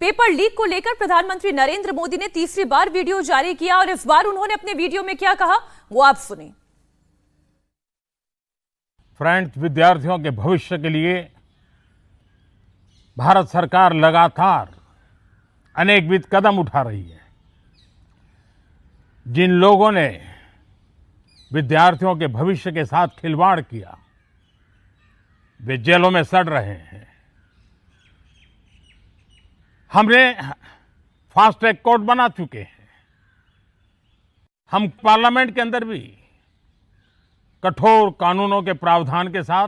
Paper leak को लेकर प्रधानमंत्री नरेंद्र मोदी ने तीसरी बार वीडियो जारी किया और इस बार उन्होंने अपने वीडियो में क्या कहा वो आप सुनिए। फ्रेंड्स, विद्यार्थियों के भविष्य के लिए भारत सरकार लगातार अनेकविध कदम उठा रही है। जिन लोगों ने विद्यार्थियों के भविष्य के साथ खिलवाड़ किया वे जेलों में सड़ रहे हैं। हमने फास्ट ट्रैक कोर्ट बना चुके हैं। हम पार्लियामेंट के अंदर भी कठोर कानूनों के प्रावधान के साथ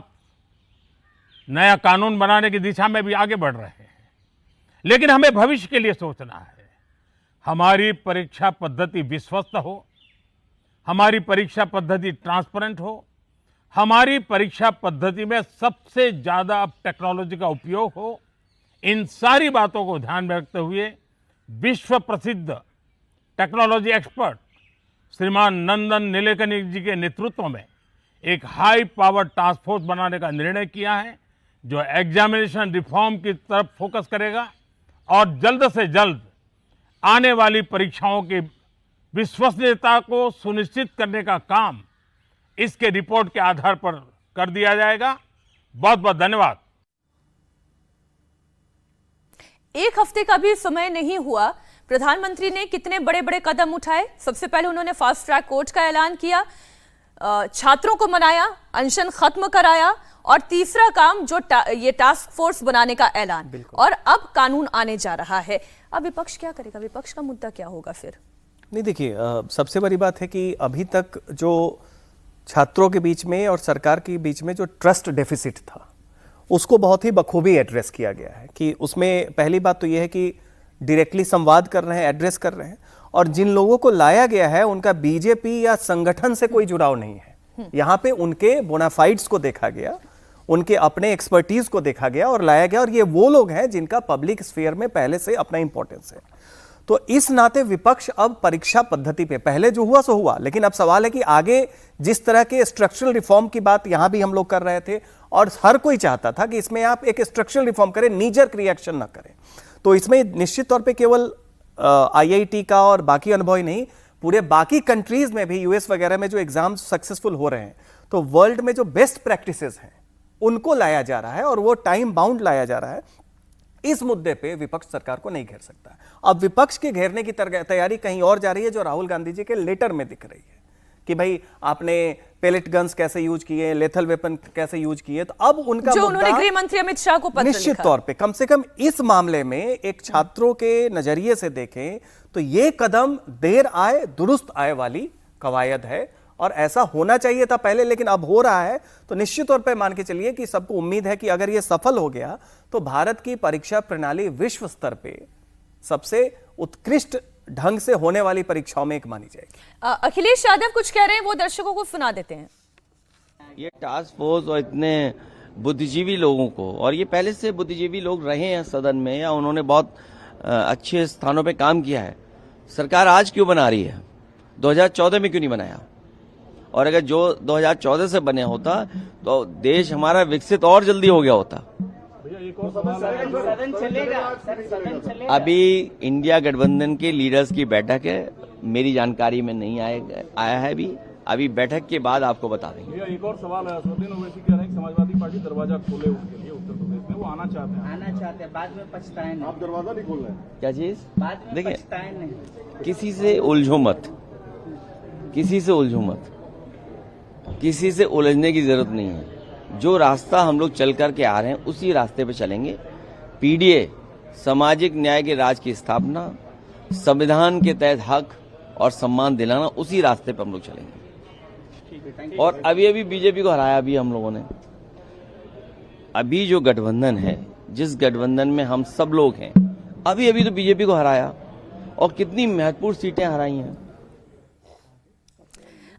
नया कानून बनाने की दिशा में भी आगे बढ़ रहे हैं। लेकिन हमें भविष्य के लिए सोचना है। हमारी परीक्षा पद्धति विश्वस्त हो, हमारी परीक्षा पद्धति ट्रांसपेरेंट हो, हमारी परीक्षा पद्धति में सबसे ज्यादा अब टेक्नोलॉजी का उपयोग हो। इन सारी बातों को ध्यान में रखते हुए विश्व प्रसिद्ध टेक्नोलॉजी एक्सपर्ट श्रीमान नंदन नीलेकनी जी के नेतृत्व में एक हाई पावर टास्क फोर्स बनाने का निर्णय किया है, जो एग्जामिनेशन रिफॉर्म की तरफ फोकस करेगा और जल्द से जल्द आने वाली परीक्षाओं की विश्वसनीयता को सुनिश्चित करने का काम इसके रिपोर्ट के आधार पर कर दिया जाएगा। बहुत बहुत धन्यवाद। एक हफ्ते का भी समय नहीं हुआ, प्रधानमंत्री ने कितने बड़े बड़े कदम उठाए। सबसे पहले उन्होंने फास्ट ट्रैक कोर्ट का ऐलान किया, छात्रों को मनाया, अनशन खत्म कराया और तीसरा काम जो ये टास्क फोर्स बनाने का ऐलान, और अब कानून आने जा रहा है। अब विपक्ष क्या करेगा? विपक्ष का मुद्दा क्या होगा फिर? नहीं, देखिए, सबसे बड़ी बात है कि अभी तक जो छात्रों के बीच में और सरकार के बीच में जो ट्रस्ट डेफिसिट था उसको बहुत ही बखूबी एड्रेस किया गया है। कि उसमें पहली बात तो यह है कि डायरेक्टली संवाद कर रहे हैं, एड्रेस कर रहे हैं, और जिन लोगों को लाया गया है उनका बीजेपी या संगठन से कोई जुड़ाव नहीं है। यहाँ पे उनके बोनाफाइड्स को देखा गया, उनके अपने एक्सपर्टीज को देखा गया और लाया गया, और ये वो लोग हैं जिनका पब्लिक स्फीयर में पहले से अपना इंपॉर्टेंस है। तो इस नाते विपक्ष अब परीक्षा पद्धति पे, पहले जो हुआ सो हुआ, लेकिन अब सवाल है कि आगे जिस तरह के स्ट्रक्चरल रिफॉर्म की बात यहां भी हम लोग कर रहे थे और हर कोई चाहता था कि इसमें आप एक स्ट्रक्चरल रिफॉर्म करें, नीजर्क रिएक्शन ना करें, तो इसमें निश्चित तौर पे केवल आईआईटी का और बाकी अनुभव ही नहीं, पूरे बाकी कंट्रीज में भी, यूएस वगैरह में जो एग्जाम सक्सेसफुल हो रहे हैं, तो वर्ल्ड में जो बेस्ट प्रैक्टिसेस हैं उनको लाया जा रहा है और वो टाइम बाउंड लाया जा रहा है। इस मुद्दे पे विपक्ष सरकार को नहीं घेर सकता। अब विपक्ष के घेरने की तैयारी कहीं और जा रही है, जो राहुल गांधी जी के लेटर में दिख रही है कि भाई आपने पेलेट गन्स कैसे यूज किए, लेथल वेपन कैसे यूज किए। तो अब उनका जो उन्होंने गृह मंत्री अमित शाह को पत्र निश्चित तौर पे कम से कम इस मामले में एक छात्रों के नजरिए से देखें तो ये कदम देर आए दुरुस्त आए वाली कवायद है, और ऐसा होना चाहिए था पहले, लेकिन अब हो रहा है। तो निश्चित तौर पे मान के चलिए कि सबको उम्मीद है कि अगर ये सफल हो गया तो भारत की परीक्षा प्रणाली विश्व स्तर पे सबसे उत्कृष्ट ढंग से होने वाली परीक्षाओं में एक मानी जाएगी। अखिलेश यादव कुछ कह रहे हैं, वो दर्शकों को सुना देते हैं। ये टास्क फोर्स और इतने बुद्धिजीवी लोगों को, और ये पहले से बुद्धिजीवी लोग रहे हैं सदन में या उन्होंने बहुत अच्छे स्थानों पे काम किया है, सरकार आज क्यों बना रही है? 2014 में क्यों नहीं बनाया? और अगर जो 2014 से बने होता तो देश हमारा विकसित और जल्दी हो गया होता। अभी इंडिया गठबंधन के लीडर्स की बैठक है, मेरी जानकारी में नहीं आया है अभी बैठक के बाद आपको बता देंगे। एक और सवाल है, ओवैसी कह रहे हैं कि समाजवादी पार्टी दरवाजा खोले उनके लिए उत्तर प्रदेश में, वो आना चाहते हैं, बाद में पछताएं नहीं। आप दरवाजा नहीं खोल रहे हैं? क्या चीज? बाद में देखिए, किसी से उलझो मत, किसी से उलझने की जरूरत नहीं है। जो रास्ता हम लोग चल करके आ रहे हैं उसी रास्ते पे चलेंगे। पीडीए, सामाजिक न्याय के राज की स्थापना, संविधान के तहत हक और सम्मान दिलाना, उसी रास्ते पे हम लोग चलेंगे। और अभी बीजेपी को हराया भी हम लोगों ने। अभी जो गठबंधन है, जिस गठबंधन में हम सब लोग हैं, अभी तो बीजेपी को हराया और कितनी महत्वपूर्ण सीटें हराई हैं।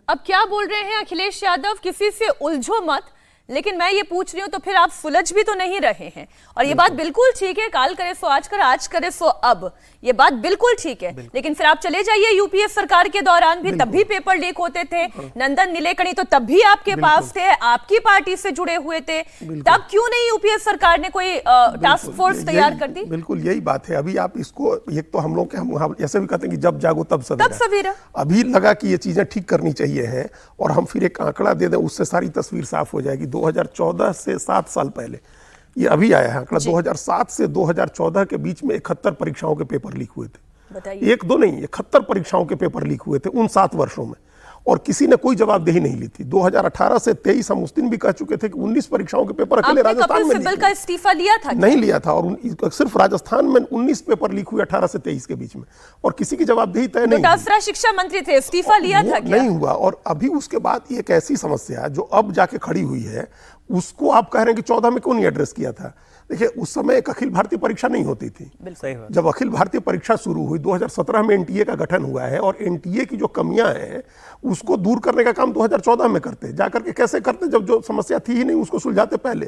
अब क्या बोल रहे हैं अखिलेश यादव? किसी से उलझो मत, लेकिन मैं ये पूछ रही हूं तो फिर आप सुलझ भी तो नहीं रहे हैं। और ये बात बिल्कुल ठीक है, काल करे सो आज कर, आज करे सो अब, ये बात बिल्कुल ठीक है। लेकिन फिर आप चले जाइए यूपीए सरकार के दौरान भी, तब भी पेपर लीक होते थे। नंदन नीलेकणी तो तब भी आपके पास थे, आपकी पार्टी से जुड़े हुए थे, तब क्यों नहीं यूपीए सरकार ने कोई टास्क फोर्स तैयार कर दी? बिल्कुल यही बात है। अभी आप इसको, एक तो हम लोग के हम ऐसे भी कहते हैं कि जब जागो तब सवेरा। अभी लगा कि ये चीजें ठीक करनी चाहिए हैं, और हम फिर एक आंकड़ा दे दें, उससे सारी तस्वीर साफ हो जाएगी। 2014 से 7 साल पहले, ये अभी आया है आंकड़ा, 2007 से 2014 के बीच में 71 परीक्षाओं के पेपर लीक हुए थे। एक दो नहीं, 71 परीक्षाओं के पेपर लीक हुए थे उन 7 वर्षों में, और किसी ने कोई जवाबदेही नहीं ली थी। 2018 से 23 हम उस दिन भी कह चुके थे कि 19 परीक्षाओं के पेपर अकेले राजस्थान में सिब्बल का इस्तीफा लिया था? नहीं लिया था, और सिर्फ राजस्थान में 19 पेपर लीक हुए 18 से 23 के बीच में, और किसी की जवाबदेही तय नहीं। डोटासरा शिक्षा मंत्री थे, इस्तीफा लिया था क्या? नहीं हुआ। और अभी उसके बाद एक ऐसी समस्या जो अब जाके खड़ी हुई है, उसको आप कह रहे हैं कि 14 में क्यों नहीं एड्रेस किया था। देखिए, उस समय एक अखिल भारतीय परीक्षा नहीं होती थी। जब अखिल भारतीय परीक्षा शुरू हुई 2017 में एनटीए का गठन हुआ है, और एनटीए की जो कमियां हैं उसको दूर करने का काम 2014 में करते। जाकर के कैसे करते, जब जो समस्या थी ही नहीं उसको सुलझाते पहले।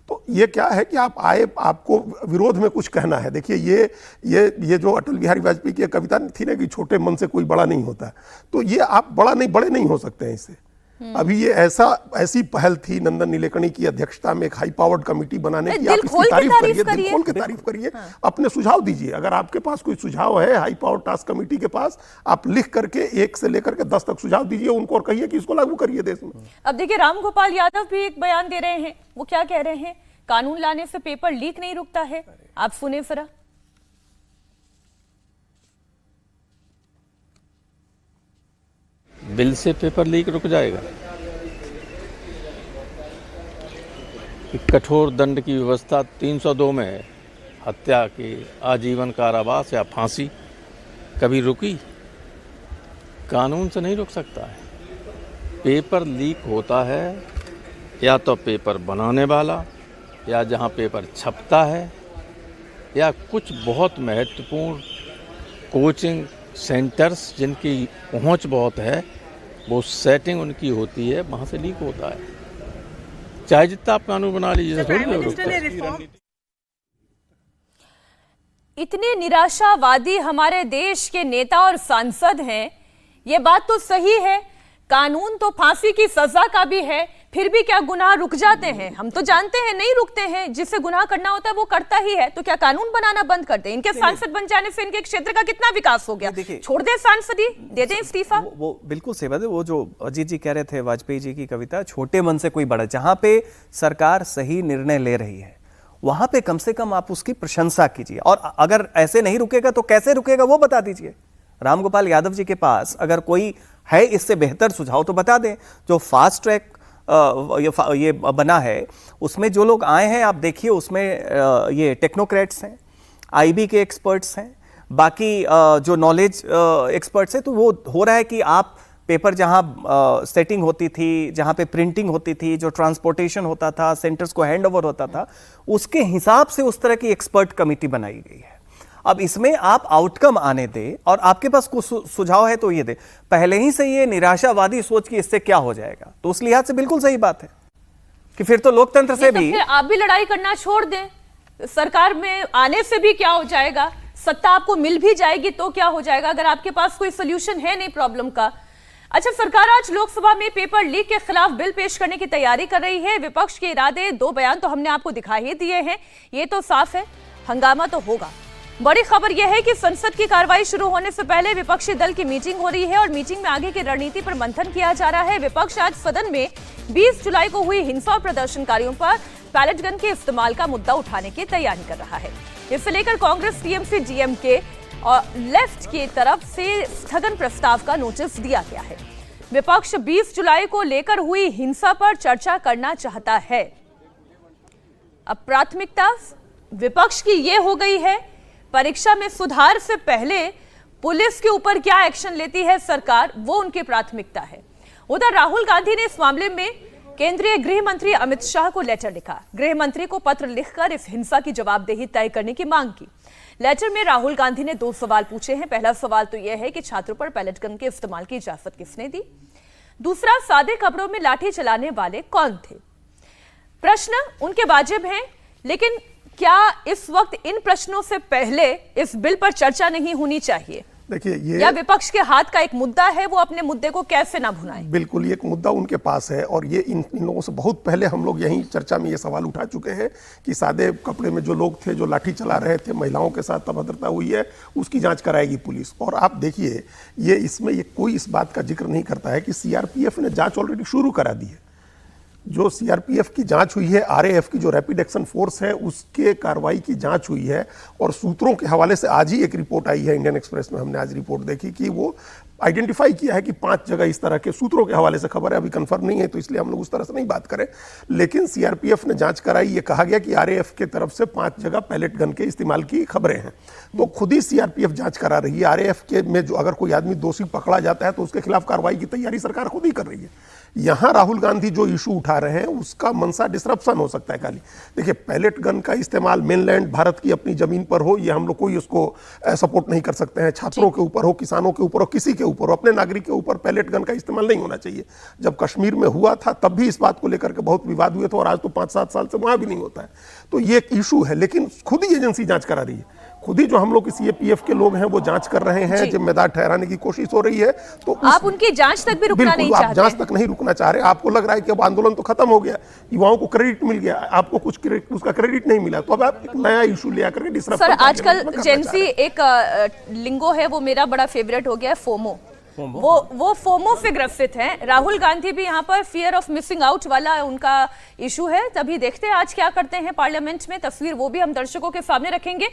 तो ये क्या है कि आप आए, आपको विरोध में कुछ कहना है। देखिए, ये जो अटल बिहारी वाजपेयी की कविता थी ना कि छोटे मन से कोई बड़ा नहीं होता, तो ये आप बड़े नहीं हो सकते हैं इससे। अभी ये ऐसी पहल थी नंदन नीलेकणी की अध्यक्षता में एक हाई पावर्ड कमेटी बनाने की। आप इसकी तारीफ करिए, दिल खोल के तारीफ करिए, अपने सुझाव दीजिए। अगर आपके पास कोई सुझाव है हाई पावर्ड टास्क कमेटी के पास, आप लिख करके 1 से लेकर के 10 तक सुझाव दीजिए उनको, और कहिए कि इसको लागू करिए देश में। अब देखिए, रामगोपाल यादव भी एक बयान दे रहे हैं। वो क्या कह रहे हैं? कानून लाने से पेपर लीक नहीं रुकता है। आप सुने जरा। बिल से पेपर लीक रुक जाएगा? कठोर दंड की व्यवस्था 302 में है, हत्या की आजीवन कारावास या फांसी, कभी रुकी? कानून से नहीं रुक सकता है। पेपर लीक होता है या तो पेपर बनाने वाला, या जहां पेपर छपता है, या कुछ बहुत महत्वपूर्ण कोचिंग सेंटर्स जिनकी पहुंच बहुत है, वो सेटिंग उनकी होती है, वहां से लीक होता है। चाहे जितना आप कानून बना लीजिए, थोड़ी इतने निराशावादी हमारे देश के नेता और सांसद हैं। ये बात तो सही है, कानून तो फांसी की सजा का भी है, फिर भी क्या गुनाह रुक जाते हैं? हम तो जानते हैं नहीं रुकते हैं। जिससे गुनाह करना होता है वो करता ही है। तो क्या कानून बनाना बंद कर दें? इनके सांसद बन जाने से इनके क्षेत्र का कितना विकास हो गया? छोड़ दे सांसदी, दे दें इस्तीफा। वो बिल्कुल सही बात है। वो जो अजीत जी कह रहे थे, वाजपेयी जी की कविता, छोटे मन से कोई बड़ा। जहां पे सरकार सही निर्णय ले रही है, वहां पे कम से कम आप उसकी प्रशंसा कीजिए। और अगर ऐसे नहीं रुकेगा तो कैसे रुकेगा वो बता दीजिए। रामगोपाल यादव जी के पास अगर कोई है इससे बेहतर सुझाव तो बता दें। जो फास्ट ट्रैक ये बना है, उसमें जो लोग आए हैं आप देखिए, उसमें ये टेक्नोक्रेट्स हैं, आईबी के एक्सपर्ट्स हैं, बाकी जो नॉलेज एक्सपर्ट्स हैं। तो वो हो रहा है कि आप पेपर जहां सेटिंग होती थी, जहां पे प्रिंटिंग होती थी, जो ट्रांसपोर्टेशन होता था, सेंटर्स को हैंड ओवर होता था, उसके हिसाब से उस तरह की एक्सपर्ट कमेटी बनाई गई है। अब इसमें आप आउटकम आने दें, और आपके पास कुछ सुझाव है तो ये दे। पहले ही से ये निराशावादी सोच कि इससे क्या हो जाएगा, तो उस लिहाज से बिल्कुल सही बात है कि फिर तो लोकतंत्र से भी फिर आप भी लड़ाई करना छोड़ दें। सरकार में आने से भी क्या हो जाएगा? सत्ता आपको मिल भी जाएगी तो क्या हो जाएगा, अगर आपके पास कोई सोल्यूशन है नहीं प्रॉब्लम का। अच्छा, सरकार आज लोकसभा में पेपर लीक के खिलाफ बिल पेश करने की तैयारी कर रही है। विपक्ष के इरादे, 2 बयान तो हमने आपको दिखा ही दिए हैं। ये तो साफ है, हंगामा तो होगा। बड़ी खबर यह है कि संसद की कार्रवाई शुरू होने से पहले विपक्षी दल की मीटिंग हो रही है, और मीटिंग में आगे की रणनीति पर मंथन किया जा रहा है। विपक्ष आज सदन में 20 जुलाई को हुई हिंसा और प्रदर्शनकारियों पर पैलेट गन के इस्तेमाल का मुद्दा उठाने की तैयारी कर रहा है। इससे लेकर कांग्रेस, टीएमसी, डीएमके और लेफ्ट की तरफ से स्थगन प्रस्ताव का नोटिस दिया गया है। विपक्ष 20 जुलाई को लेकर हुई हिंसा पर चर्चा करना चाहता है। अब प्राथमिकता विपक्ष की यह हो गई है, परीक्षा में सुधार से पहले पुलिस के ऊपर क्या एक्शन लेती है सरकार, वो उनकी प्राथमिकता है। उधर राहुल गांधी ने इस मामले में केंद्रीय गृह मंत्री अमित शाह को लेटर लिखा। गृह मंत्री को पत्र लिखकर इस हिंसा की जवाबदेही तय करने की मांग की। लेटर में राहुल गांधी ने 2 सवाल पूछे हैं। पहला सवाल तो यह है कि छात्रों पर पैलेट गन के इस्तेमाल की इजाजत किसने दी? दूसरा, सादे कपड़ों में लाठी चलाने वाले कौन थे? प्रश्न उनके वाजिब हैं, लेकिन क्या इस वक्त इन प्रश्नों से पहले इस बिल पर चर्चा नहीं होनी चाहिए? देखिए, ये या विपक्ष के हाथ का एक मुद्दा है, वो अपने मुद्दे को कैसे ना भुनाएं? बिल्कुल, ये एक मुद्दा उनके पास है और ये इन लोगों से बहुत पहले हम लोग यहीं चर्चा में ये सवाल उठा चुके हैं कि सादे कपड़े में जो लोग थे, जो लाठी चला रहे थे, महिलाओं के साथ अभद्रता हुई है, उसकी जांच कराएगी पुलिस। और आप देखिए, ये इसमें ये कोई इस बात का जिक्र नहीं करता है कि सीआरपीएफ ने जांच ऑलरेडी शुरू करा दी है। जो सीआरपीएफ की जांच हुई है, आरएएफ की जो रैपिड एक्शन फोर्स है, उसके कार्रवाई की जांच हुई है। और सूत्रों के हवाले से आज ही एक रिपोर्ट आई है इंडियन एक्सप्रेस में, हमने आज रिपोर्ट देखी कि वो आइडेंटिफाई किया है कि 5 जगह इस तरह के, सूत्रों के हवाले से खबर है, अभी कंफर्म नहीं है तो इसलिए हम लोग उस तरह से नहीं बात करें, लेकिन सीआरपीएफ ने जांच कराई। ये कहा गया कि आरएएफ के तरफ से 5 जगह पैलेट गन के इस्तेमाल की खबरें हैं। तो खुद ही सीआरपीएफ जांच करा रही है। आरएएफ के में जो अगर कोई आदमी दोषी पकड़ा जाता है तो उसके खिलाफ कार्रवाई की तैयारी सरकार खुद ही कर रही है। यहां राहुल गांधी जो इशू उठा रहे हैं, उसका मंशा डिसरप्शन हो सकता है खाली। देखिए, पैलेट गन का इस्तेमाल मेनलैंड भारत की अपनी जमीन पर हो, ये हम लोग कोई उसको सपोर्ट नहीं कर सकते हैं। छात्रों के ऊपर हो, किसानों के ऊपर हो, किसी के ऊपर हो, अपने नागरिक के ऊपर पैलेट गन का इस्तेमाल नहीं होना चाहिए। जब कश्मीर में हुआ था तब भी इस बात को लेकर के बहुत विवाद हुए थे और आज तो 5-7 साल से वहां भी नहीं होता है। तो ये एक इशू है, लेकिन खुद ही एजेंसी जांच करा रही है। खुद ही जो हम लोग सीएपीएफ के लोग हैं वो जांच कर रहे हैं, जिम्मेदार ठहराने की कोशिश हो रही है। तो आप उनकी जांच तक भी रुकना नहीं चाहते? आप जांच तक नहीं रुकना चाह रहे। आपको लग रहा है कि अब आंदोलन तो खत्म हो गया, युवाओं को क्रेडिट मिल गया, आपको कुछ उसका क्रेडिट नहीं मिला, तो अब आप एक नया इशू ले आकर के डिसरप्शन। सर, आजकल जेंसी एक लिंगो है, वो मेरा बड़ा फेवरेट हो गया है, फोमो। वो फोमो से ग्रसित हैं। राहुल गांधी भी यहाँ पर फियर ऑफ मिसिंग आउट वाला उनका इशू है। तभी देखते हैं आज क्या करते हैं पार्लियामेंट में। तस्वीर वो भी हम दर्शकों के सामने रखेंगे।